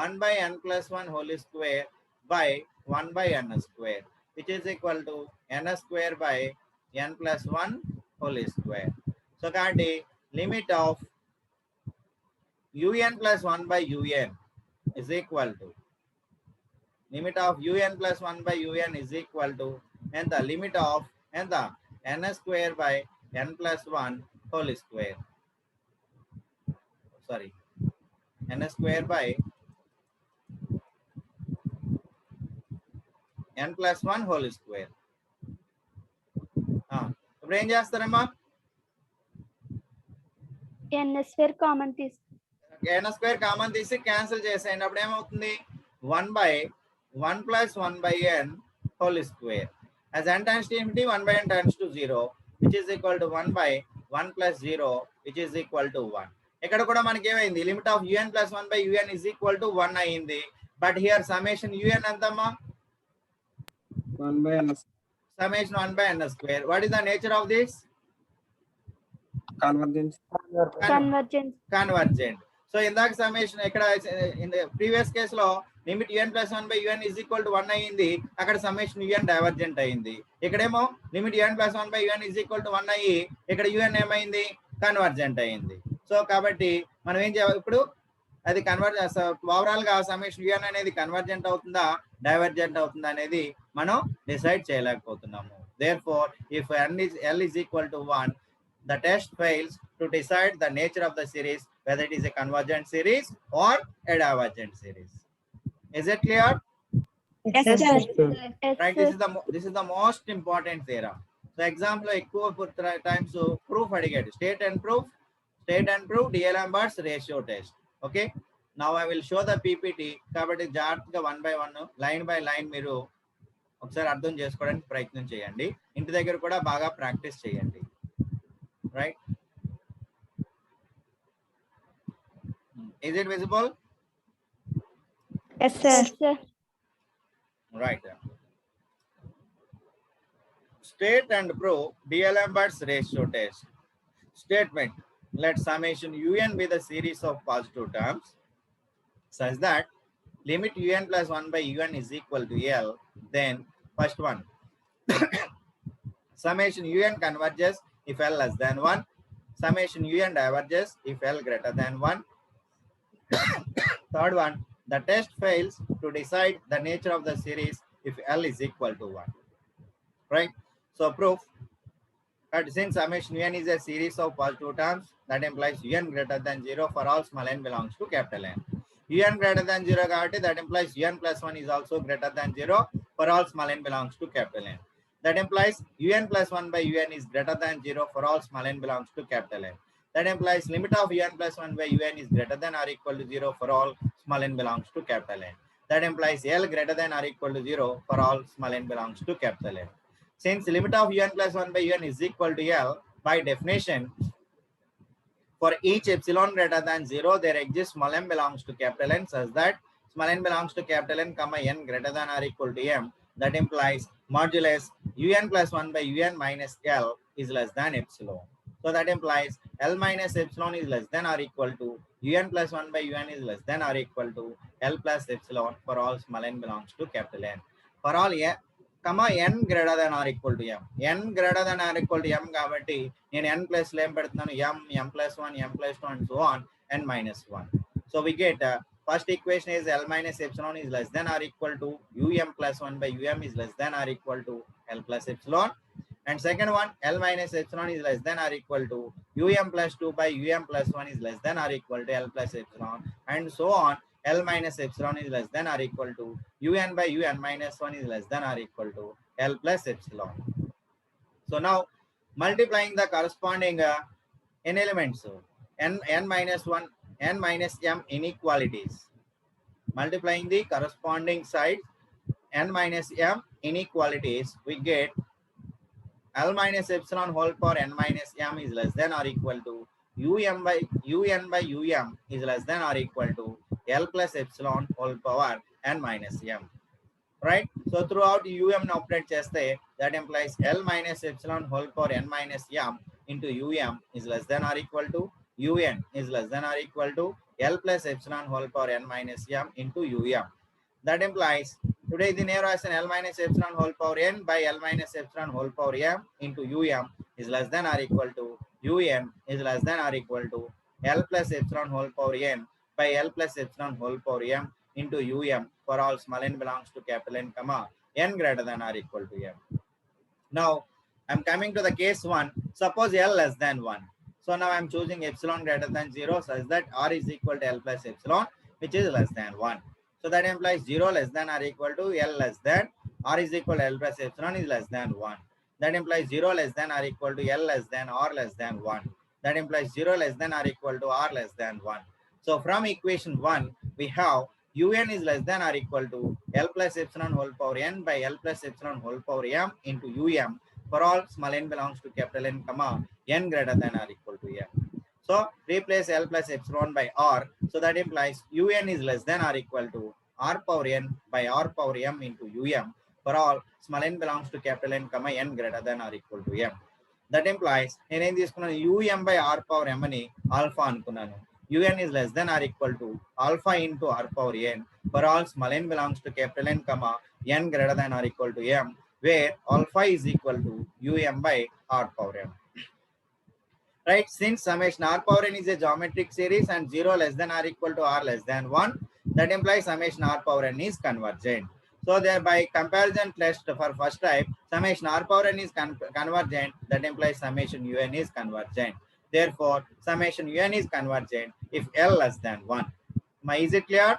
1 by n plus 1 whole square by 1 by n square, which is equal to n square by n plus 1 whole square. So కాబట్టి limit of un plus 1 by un is equal to limit of un plus 1 by un is equal to ఎంత limit of ఎంత n square by n plus 1 whole square, sorry n square by n plus 1 whole square. ఇప్పుడు ఏం చేస్తారమ్మా, n square common తీసి n square common తీసి cancel చేసేయండి. అప్పుడు ఏమవుతుంది 1 by 1 plus 1 by n whole square. As n tends to infinity, 1 by n tends to 0, which is equal to 1 by 1 plus 0, which is equal to 1. ఇక్కడ కూడా మనకి ఏమైంది, limit of un plus 1 by un is equal to 1 అయింది. But here summation un ఎంతమ్మా 1 by n summation 1 by n square. What is the nature of this? convergence. Convergent. So ఇందాక summation ఇక్కడ in the previous case లో limit un plus 1 by un is equal to 1 అయ్యింది, అక్కడ summation un divergent అయింది. ఇక్కడేమో limit un plus 1 by un is equal to 1 అయ్యి ఇక్కడ un ఏమైంది కన్వర్జెంట్ అయింది. సో కాబట్టి మనం ఏం చేయాలి, ఇప్పుడు అది ఓవరాల్ గా సమ్మేషన్ un అనేది కన్వర్జెంట్ అవుతుందా డైవర్జెంట్ అవుతుందా అనేది మనం decide చేయలేకపోతున్నాము. Therefore, if l is equal to 1, the test fails to decide the nature of the series, whether it is a convergent series or a divergent series. Is it clear? Yes, sir. Right. This is the most important theorem. So exam lo ఎక్కువ times proof అడిగాడు, state and proof D'Alembert's ratio test. Okay, now I will show the PPT. కాబట్టి జాగ్రత్తగా 1 by 1 line by line మీరు ఒకసారి అర్థం చేసుకోవడానికి ప్రయత్నం చేయండి. ఇంటి దగ్గర కూడా బాగా ప్రాక్టీస్ చేయండి. Right? Is it visible? Yes, sir. Right. State and prove D'Alembert's ratio test. Statement: let summation un be the series of positive terms such that limit un plus 1 by un is equal to l. Then first one, summation un converges if l less than 1. Summation un diverges if l greater than 1. Third one, the test fails to decide the nature of the series if l is equal to 1. Right? So proof that since summation un is a series of positive terms, that implies un greater than 0 for all small n belongs to capital N. Un greater than 0 కాబట్టి that implies un plus 1 is also greater than 0 for all small n belongs to capital N. That implies un plus 1 by un is greater than 0 for all small n belongs to capital N. That implies limit of un plus 1 by un is greater than or equal to 0 for all small n belongs to capital N. That implies L greater than or equal to 0 for all small n belongs to capital N. Since limit of un plus 1 by un is equal to L, by definition, for each epsilon greater than 0, there exists small m belongs to capital N such that small n belongs to capital N, comma n greater than or equal to m. That implies modulus un plus 1 by un minus L is less than epsilon. So that implies L minus epsilon is less than or equal to un plus 1 by un is less than or equal to L plus epsilon for all small n belongs to capital N. For all comma n greater than or equal to m. n greater than or equal to m కాబట్టి నేను n plus లో ఏం పెడుతున్నాను m plus 1 m plus 2 and so on n minus 1. So we get first equation is L minus epsilon is less than or equal to um plus 1 by um is less than or equal to L plus epsilon. And second one, L minus epsilon is less than or equal to um plus 2 by um plus 1 is less than or equal to L plus epsilon, and so on. L minus epsilon is less than or equal to un by un minus 1 is less than or equal to L plus epsilon. So now multiplying the corresponding n elements, n minus 1, n minus m inequalities, multiplying the corresponding sides n minus m inequalities, we get L minus epsilon whole power n minus m is less than or equal to un by um is less than or equal to L plus epsilon whole power n minus m. Right? So throughout um operate cheste, that implies L minus epsilon whole power n minus m into um is less than or equal to un is less than or equal to L plus epsilon whole power n minus m into um. That implies today the name as an L minus epsilon whole power n by L minus epsilon whole power m into um is less than or equal to un is less than or equal to L plus epsilon whole power n by L plus epsilon whole power m into um for all small n belongs to capital N, comma n greater than or equal to m. Now I'm coming to the case 1. Suppose L less than 1. So now I'm choosing epsilon greater than 0 such that r is equal to L plus epsilon, which is less than 1. So that implies 0 less than or equal to L less than r is equal to L plus epsilon is less than 1. That implies 0 less than or equal to L less than r less than 1. That implies 0 less than or equal to r less than 1. So from equation 1, we have un is less than or equal to L plus epsilon whole power n by L plus epsilon whole power m into um for all small n belongs to capital N, comma n greater than or equal to m. So replace L plus epsilon by r. So that implies un is less than or equal to r power n by r power m into um for all small n belongs to capital N, comma n greater than or equal to m. That implies నేను ఏం తీసుకున్నాను um by r power m అని alpha అనుకున్నాను. un is less than or equal to alpha into r power n for all small n belongs to capital N, comma n greater than or equal to m, where alpha is equal to um by r power m. Right? Since summation r power n is a geometric series and 0 less than or equal to r less than 1, that implies summation r power n is convergent. So thereby comparison test for first type, summation r power n is convergent, that implies summation un is convergent. Therefore, summation un is convergent if L less than 1. Is it clear?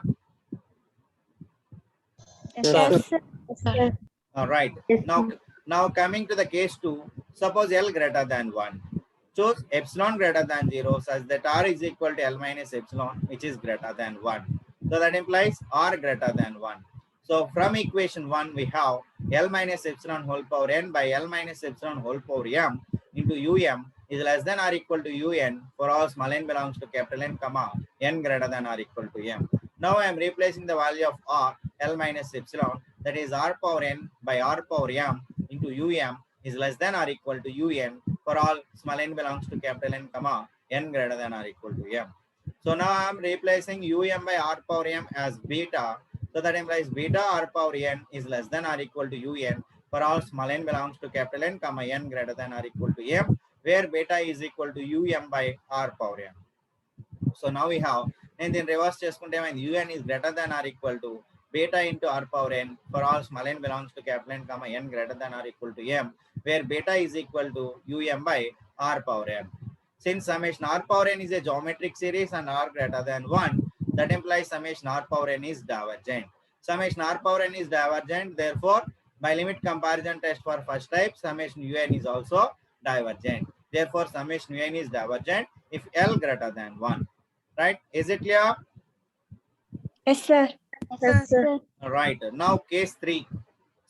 Yes, sir. All right. Now coming to the case 2, suppose L greater than 1. Choose epsilon greater than 0 such that r is equal to L minus epsilon, which is greater than 1. So that implies r greater than 1. So from equation 1, we have L minus epsilon whole power n by L minus epsilon whole power m into um is less than or equal to un for all small n belongs to capital N, comma n greater than or equal to m. Now I am replacing the value of r, L minus epsilon, that is r power n by r power m into um is less than or equal to un for all small n belongs to capital N, comma n greater than or equal to m. So now I am replacing um by r power m as beta. So that implies beta r power n is less than or equal to un for all small n belongs to capital N, comma n greater than or equal to m, where beta is equal to um by r power m. So now we have, and then reverse cheskunte when un is greater than or equal to beta into r power n for all small n belongs to capital N, comma n greater than or equal to m, where beta is equal to um by r power m. Since summation r power n is a geometric series and r greater than 1, that implies summation r power n is divergent. Summation r power n is divergent. Therefore, by limit comparison test for first type, summation un is also divergent. Therefore, summation un is divergent if L greater than 1. Right? Is it clear? Yes, sir. Yes, sir. Right. Now case 3.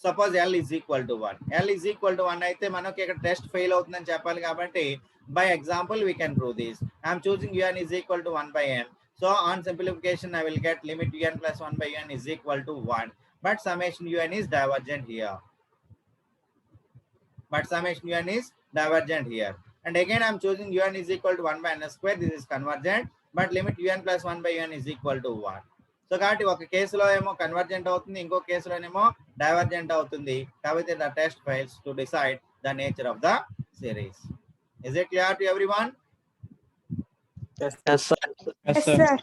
Suppose L is equal to 1. L is equal to 1 అయితే మనకి ఇక్కడ test fail అవుతుందని చెప్పాలి కాబట్టి by example we can prove this. I am choosing un is equal to 1 by n. So on simplification I will get limit un plus 1 by n is equal to 1. But summation un is divergent here. And again I am choosing un is equal to 1 by n square. This is convergent. But limit un plus 1 by n is equal to 1. So కాబట్టి ఒక కేసులో ఏమో convergent అవుతుంది, ఇంకో కేసులోనేమో divergent అవుతుంది. కాబట్టి the test fails to decide the nature of the series. Is it clear to everyone? Yes, sir. Yes, sir.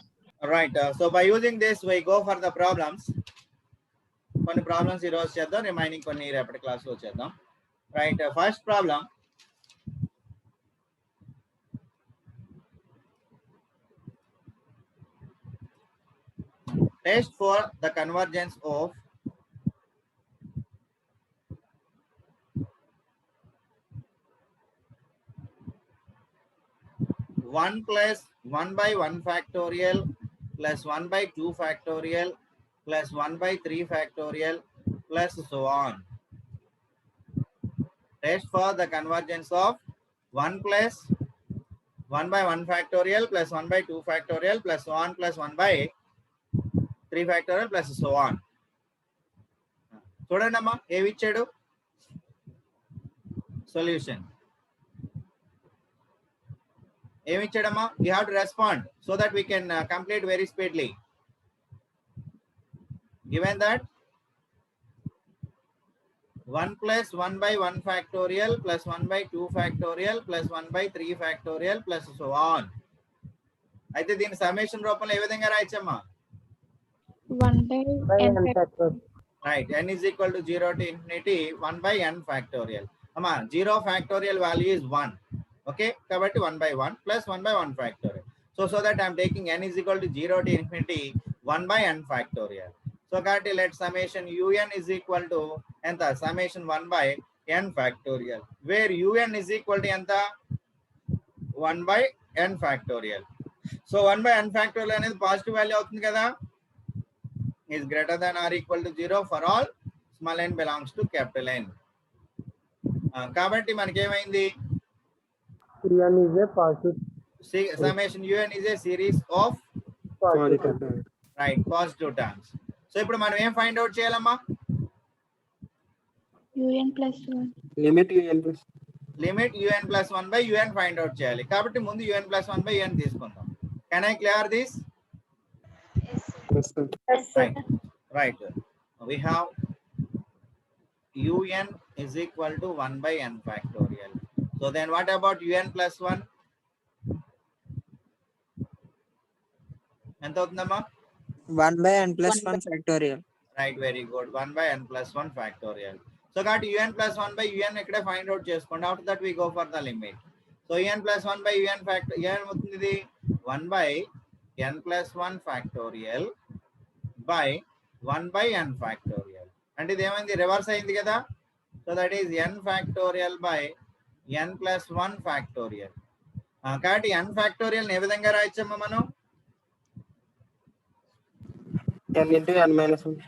Right. So by using this we go for the problems. కొన్ని problems ఈ రోజు చేద్దాం, remaining కొన్ని రేపటి క్లాస్లో చేద్దాం. Right. First problem, test for the convergence of one plus 1 by 1 factorial plus 1 by 2 factorial plus 1 by 3 factorial plus so on. Test for the convergence of 1 plus 1 by 1 factorial plus 1 by 2 factorial plus so on plus 1 by 3 factorial plus so on. చూడండి అమ్మా ఏమి ఇచ్చాడు solution. ఏమి ఇచ్చాడమ్మా? You have to respond so that we can complete very speedly. Given that 1 plus 1 by 1 factorial plus 1 by 2 factorial plus 1 by 3 factorial plus so on. అయితే దీని summation రూపంలో ఏ విధంగా రాయొచ్చమ్మా? 1 by n factorial. Right, n is equal to 0 to infinity 1 by n factorial. Amma 0 factorial value is 1. Okay, kabatti 1 by 1 plus 1 by 1 factorial. So that I am taking n is equal to 0 to infinity 1 by n factorial. So kabatti let summation un is equal to enta summation 1 by n factorial, where un is equal to enta 1 by n factorial. So 1 by n factorial అనేది positive value అవుతుంది కదా, is greater than or equal to 0 for all small n belongs to capital N. కాబట్టి మనకి ఏమైంది? un is a positive Summation un is a series of right positive terms. సో ఇప్పుడు మనం ఏం ఫైండ్ అవుట్ చేయాలమ్మా? un plus 1. Limit un plus limit un plus 1 by un find out చేయాలి. కాబట్టి ముందు un plus 1 by n తీసుకుందాం. Can I clear this? Yes, sir. Right. We have un is equal to 1 by n factorial. So then what about un plus 1? ఎంత అవుతుందమ్మా? 1 by n plus 1 factorial. Right, very good. 1 by n plus 1 factorial. So got un plus 1 by un ikkade find out cheskondi. After that we go for the limit. So un plus 1 by un factor n అవుతుంది 1 by n plus 1 factorial by 1 by n factorial. అంటే ఇది ఏమైంది? Reverse అయింది కదా. So that is n factorial by n plus 1 factorial. కాబట్టి n factorial ఏ విధంగా రాయొచ్చమ్మా మనం? n into n minus 1.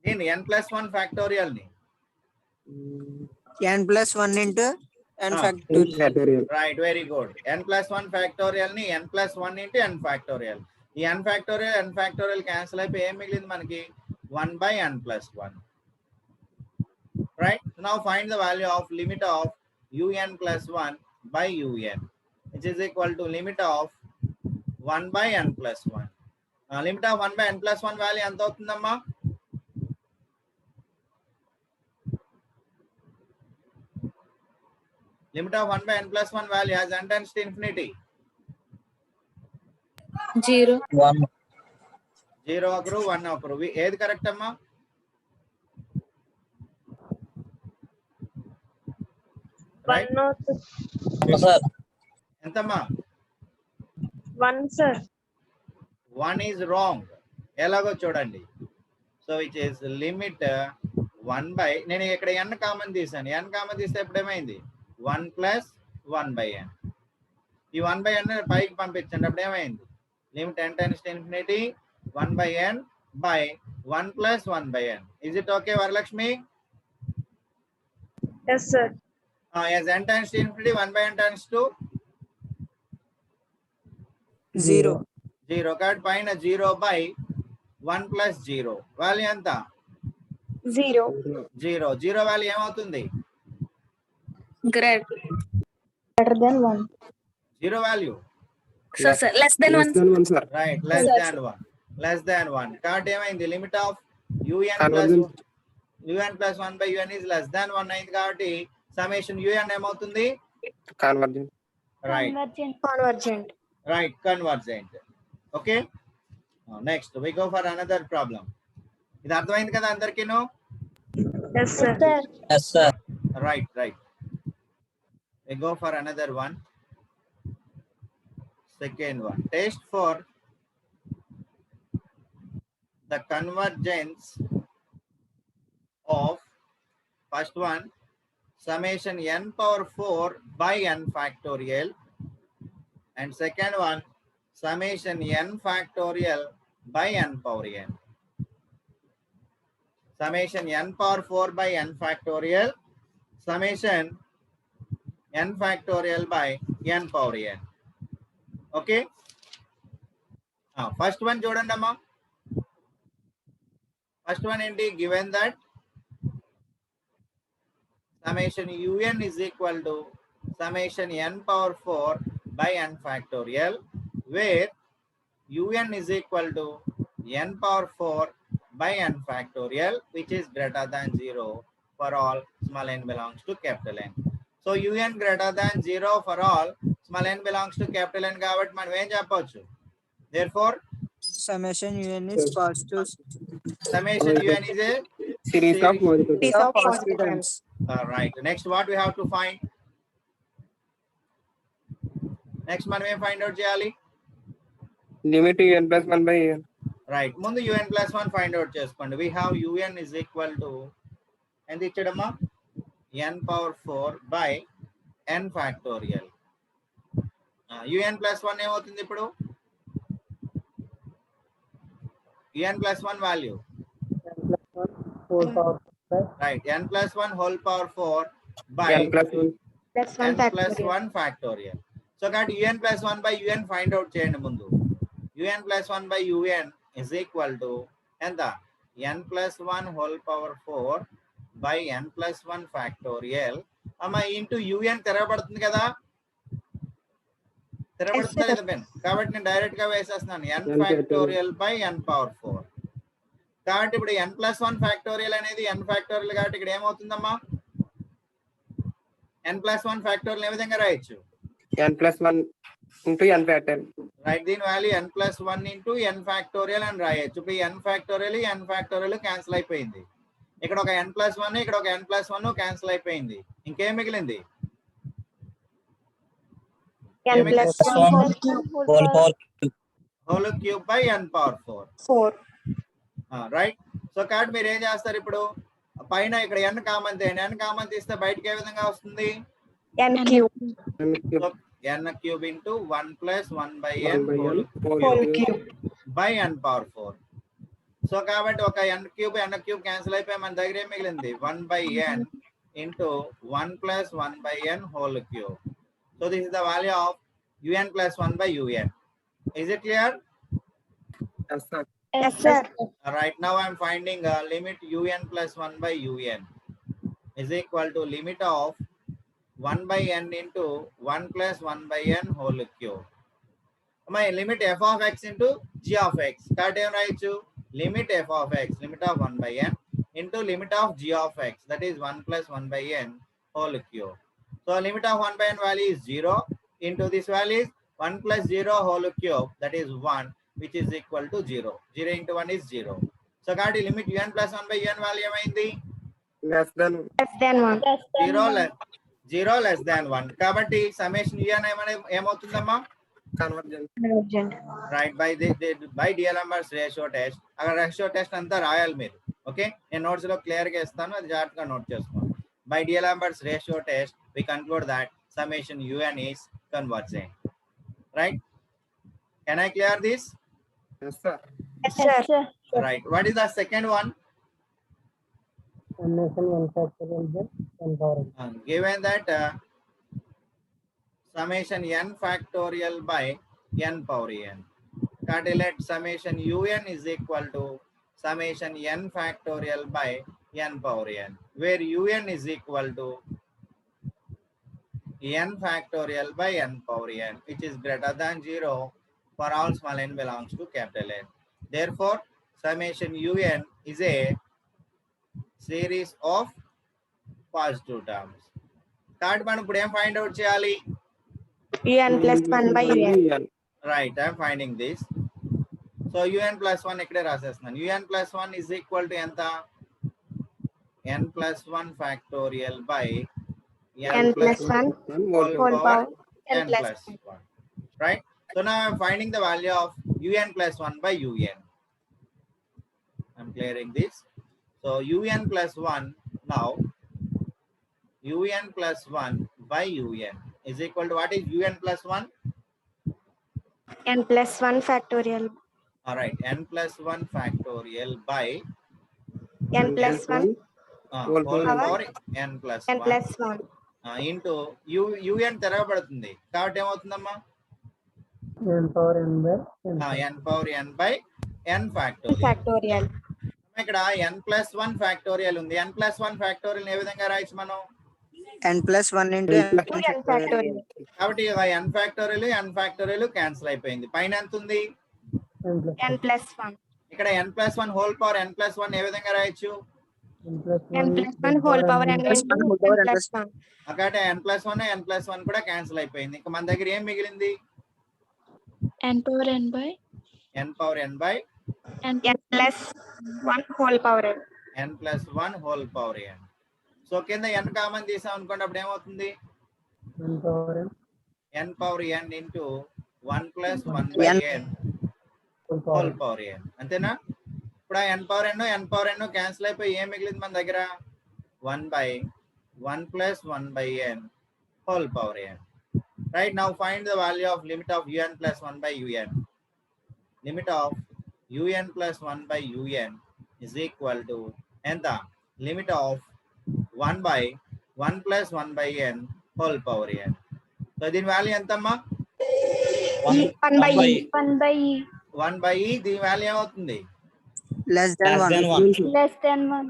దీన్ని n plus 1 factorial ని n plus 1 into n factorial. Right, very good. n plus 1 factorial ని n plus 1 into n factorial. ఈ n factorial cancel అయిపోయి ఏం మిగిలింది మనకి? 1 by n plus 1. Right, now find the value of limit of un plus 1 by un, which is equal to limit of 1 by n plus 1. Limit of 1 by n plus 1 value ఎంత అవుతుందమ్మా? Limit of 1 by n plus 1 value has n tends to infinity. 0. 1. 0 ఒకరు 1 ఒకరు. ఏది correct అమ్మా? Right? 1 Sir. ఎంతమ్మా? 1 sir. 1 is wrong. ఎలాగో చూడండి. So which is limit 1 by, నేను ఇక్కడ n కామన్ తీసాను. n కామన్ తీస్తే ఇప్పుడు ఏమైంది? 1 plus 1 by n. ఈ 1 by n పైకి పంపించండి. అప్పుడు ఏమైంది? Limit n tends to infinity 1 by n by 1 plus 1 by n. Is it okay, Varalakshmi? Yes, sir. Yes, n times to infinity, 1 by n times to 0. 0. కాబట్టి పైన 0 by 1 plus 0. Value ఎంత? 0. 0. 0 value ఏమవుతుంది? Greater than 1. 0 value Less than 1. sir. Right, less than 1. Less than 1. కాబట్టి ఏమైంది? Limit of un plus 1 by un is less than 1 అయింది కాబట్టి సమ్మేషన్ un ఏమవుతుంది? Convergent. Right, Convergent. right, convergent. Okay, next we go for another problem. ఇది అర్థమైంది కదా అందరికీను? Yes, sir. Yes, sir. Right, we go for another one. Second one, test for the convergence of first one summation n power 4 by n factorial, and second one summation n factorial by n power n. Summation n power 4 by n factorial, summation n factorial by n power n. Okay, first one చూడండి అమ్మా. First one ఏంటి? Given that summation un is equal to summation n power 4 by n factorial, where un is equal to n power 4 by n factorial, which is greater than 0 for all small n belongs to capital N. So un greater than 0 for all small n belongs to capital N కాబట్టి మనం ఏం చెప్పొచ్చు? Therefore Summation un is positive. summation un is a Series of Series of positive terms. right. Next what we have to find? Next మనం ఏం find out చేయాలి? Limit un plus 1 by n. Right, ముందు un plus 1 find out చేసుకోండి. We have un is equal to ఎంత ఇచ్చాడమ్మా? n power 4 by n factorial. un plus 1 ఏమవుతుంది ఇప్పుడు? un plus 1 value Whole power right, n plus 1 whole power 4 by n plus 1. Plus n 1 plus factorial. 1 factorial. So కాబట్టి un plus 1 by un find out చేయండి ముందు. un plus 1 by un is equal to ఎంత? n plus 1 whole power 4 by n plus 1 factorial. అమ్మా into un తెరవబడుతుంది కదా? తెరవబడుతుంది కదా pen? కాబట్టి నేను direct గా వేసేస్తున్నాను n factorial by n power 4. కాబట్టి ఇప్పుడు n plus 1 factorial అనేది n factorial కాబట్టి ఇక్కడ ఏమవుతుందమ్మా? n plus 1 factorial ఏ విధంగా రాయొచ్చు? n plus 1 into n factorial. Right, దీని value n plus 1 into n factorial అని రాయొచ్చు. ఇప్పుడు n factorial క్యాన్సిల్ అయిపోయింది. ఇక్కడ ఒక n plus 1, ఇక్కడ ఒక n plus 1 క్యాన్సిల్ అయిపోయింది. ఇంకేం మిగిలింది? n plus 1 Whole power whole cube by n power 4. 4. Right, so కాబట్టి మీరు ఏం చేస్తారు ఇప్పుడు? పైన ఇక్కడ n కామన్ తీయండి. n కామన్ తీస్తే బయటకి ఏ విధంగా వస్తుంది? n cube. n cube n cube into 1 plus 1 by n 1 by n Whole cube. By n power 4. So కాబట్టి ఒక n క్యూబ్ క్యాన్సిల్ అయిపోయి మన దగ్గర ఏం మిగిలింది? 1 by n into 1 plus 1 by n whole cube. So this is the value of un plus 1 by un. Is it clear? Yes, sir. Yes, sir. Right, now I am finding limit un plus 1 by un is equal to limit of 1 by n into 1 plus 1 by n whole cube. My limit f of x into g of x. కాబట్టి ఏం రాయొచ్చు? limit f of x, limit of 1 by n into limit of g of x, that is 1 plus 1 by n whole cube. So limit of 1 by n value is 0 into this value is 1 plus 0 whole cube, that is 1, which is equal to 0. 0 into 1 is 0. So కాబట్టి limit un plus 1 by un value ఏమైంది? Less than Less than 1. 0 less than 1. కాబట్టి సమ్మేషన్ un ఏమవుతుందమ్మా? convergent. Convergent. Right, by D'Alembert's ratio test. అక్కడ ratio test అంతా రాయాలి మీరు. Okay, నేను నోట్స్ లో క్లియర్ గా ఇస్తాను, అది జాగ్రత్తగా నోట్ చేసుకోండి. By D'Alembert's ratio test we conclude that summation un is convergent. Right, can I clear this? Yes, sir. Yes, sir. Right. What is the second one? Summation n factorial by n power n. Given that summation n factorial by n power n. Let summation un is equal to summation n factorial by n power n, where un is equal to n factorial by n power n, which is greater than 0 for all small n belongs to capital N. Therefore, summation un is a series of positive terms. Third one, ఇప్పుడు ఏం find out చేయాలి? un plus 1 by un. Right, I am finding this. So un plus 1 ఇక్కడే రాసేస్తున్నాను. un plus 1 is equal to ఎంత? n plus 1 factorial by n plus 1 whole whole power power n n plus plus 1. Right? So now I am finding the value of un plus 1 by un. I am clearing this. So un plus 1 now, un plus 1 by un is equal to what is un plus 1? n plus 1 factorial. All right, n plus 1 factorial by n plus 1 whole power power n plus n 1 plus 1 into un తిరగబడుతుంది కాబట్టి ఏమవుతుందమ్మా? n power n by n. n power n by n factorial. factorial. ఇక్కడ n plus 1 factorial ఉంది. n plus 1 factorial ఏ విధంగా రాయొచ్చు మనం? n+1 into n factorial. కాబట్టి n factorial cancel అయిపోయింది. పైన ఎంత ఉంది? n plus 1 ఇక్కడ n plus 1 whole power n plus 1 ఏ విధంగా రాయొచ్చు? n plus n 1 plus 1 whole power n into n plus 1. అక్కడ n plus 1 కూడా క్యాన్సిల్ అయిపోయింది. ఇంకా మన దగ్గర ఏం మిగిలింది? n power n by n power n by n n plus 1 whole power n. n plus 1 whole power n. So కింద n common తీసాం అనుకోండి, అప్పుడు ఏమవుతుంది? n power n n power n into 1 plus 1 by n whole whole power. power n. అంతేనా? ఇప్పుడు n power n cancel అయిపోయి ఏం మిగిలింది మన దగ్గర? 1 by 1 plus 1 by n whole power n. Right, now find the value of limit of un plus 1 by un. Limit of un plus 1 by un is equal to enta? Limit of 1 by 1 plus 1 by n whole power n. So దీని value ఎంతమ్మా? 1 by e. 1 by e 1 by e. దీని value ఏమవుతుంది? less than Less 1. than 1. less than 1.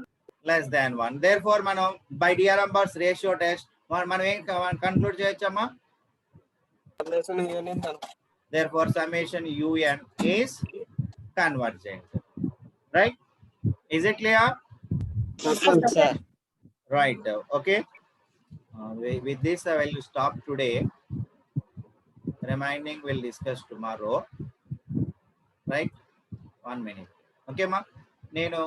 Less than 1. Therefore మనం by D'Alembert's ratio test మనం ఏం conclude చేయొచ్చమ్మా? Therefore summation un is convergent. Right? Is it clear? Sir. Right. Okay. With this I will stop today. Remaining we'll discuss tomorrow. Right? 1 minute. Okay ma? నేను